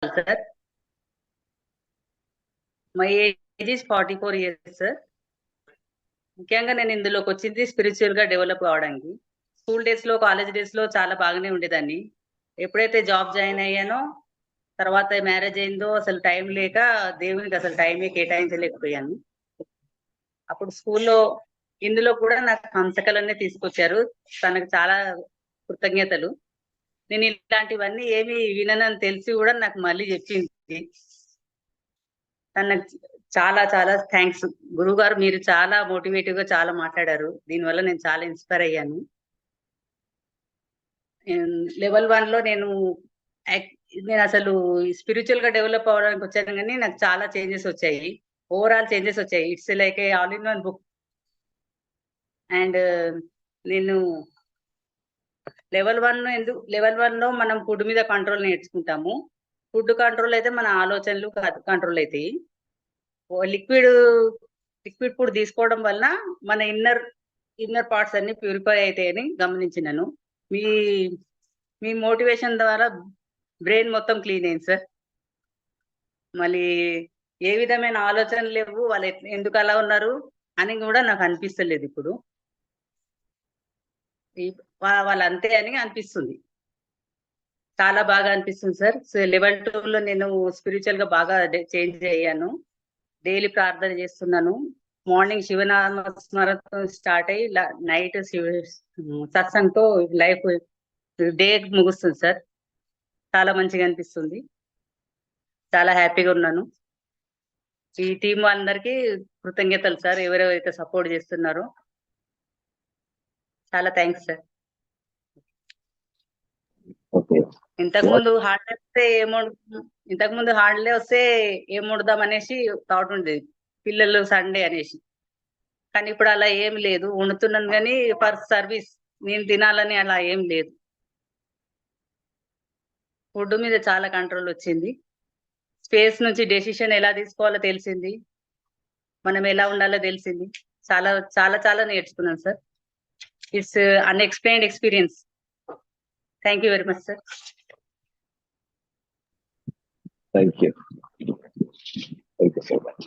sir. My age is 44 years, sir. ముఖ్యంగా నేను ఇందులోకి వచ్చింది స్పిరిచువల్ గా డెవలప్ అవడానికి. స్కూల్ డేస్ లో, కాలేజ్ డేస్ లో చాలా బాగానే ఉండేదాన్ని. ఎప్పుడైతే జాబ్ జాయిన్ అయ్యానో, తర్వాత మ్యారేజ్ అయిందో అసలు టైం లేక దేవునికి అసలు టైమే కేటాయించలేకపోయాను. అప్పుడు స్కూల్లో ఇందులో కూడా నాకు హంసకలన్నీ తీసుకొచ్చారు. తనకు చాలా కృతజ్ఞతలు. నేను ఇలాంటివన్నీ ఏమి విననని తెలిసి కూడా నాకు మళ్ళీ చెప్పింది. తనకు చాలా చాలా థ్యాంక్స్. గురువు గారు, మీరు చాలా మోటివేటివ్ గా చాలా మాట్లాడారు. దీనివల్ల నేను చాలా ఇన్స్పైర్ అయ్యాను. లెవెల్ 1 లో నేను అసలు స్పిరిచువల్ గా డెవలప్ అవడానికి వచ్చాను, కానీ నాకు చాలా చేంజెస్ వచ్చాయి. ఓవరాల్ చేంజెస్ వచ్చాయి. It's like A all in one book. And నేను లెవెల్ 1 లో మనం ఫుడ్ మీద కంట్రోల్ నేర్చుకుంటాము. ఫుడ్ కంట్రోల్ అయితే మన ఆలోచనలు కంట్రోల్ అవుతాయి. లిక్విడ్ ఫుడ్ తీసుకోవడం వల్ల మన ఇన్నర్ పార్ట్స్ అన్ని ప్యూరిఫై అవుతాయని గమనించినాను. మీ మీ మోటివేషన్ ద్వారా బ్రెయిన్ మొత్తం క్లీన్ అయింది సార్. మళ్ళీ ఏ విధమైన ఆలోచనలు లేవు, వాళ్ళు ఎందుకు అలా ఉన్నారు అని కూడా నాకు అనిపిస్తలేదు ఇప్పుడు. వాళ్ళు అంతే అని అనిపిస్తుంది. చాలా బాగా అనిపిస్తుంది సార్. సో లెవెల్ 2 లో నేను స్పిరిచువల్ గా బాగా చేంజ్ అయ్యాను. డైలీ ప్రార్థన చేస్తున్నాను. మార్నింగ్ శివనామ స్మరణతో స్టార్ట్ అయ్యి నైట్ సత్సంగంతో లైఫ్ డే ముగుస్తుంది సార్. చాలా మంచిగా అనిపిస్తుంది. చాలా హ్యాపీగా ఉన్నాను. ఈ టీం అందరికీ కృతజ్ఞతలు సార్, ఎవరెవరైతే సపోర్ట్ చేస్తున్నారో. చాలా థ్యాంక్స్ సార్. ఇంతకుముందు హాలిడే వస్తే ఏం వండుదాం అనేసి థాట్ ఉండేది, పిల్లలు సండే అనేసి. కానీ ఇప్పుడు అలా ఏం లేదు. వండుతున్నాను కానీ ఫర్ సర్వీస్, నేను తినాలని అలా ఏం లేదు. ఫుడ్ మీద చాలా కంట్రోల్ వచ్చింది. స్పేస్ నుంచి డెసిషన్ ఎలా తీసుకోవాలో తెలిసింది. మనం ఎలా ఉండాలో తెలిసింది. చాలా చాలా చాలా నేర్చుకున్నాను sir. It's unexplained experience. Thank you very much sir. Thank you. Thank you so much.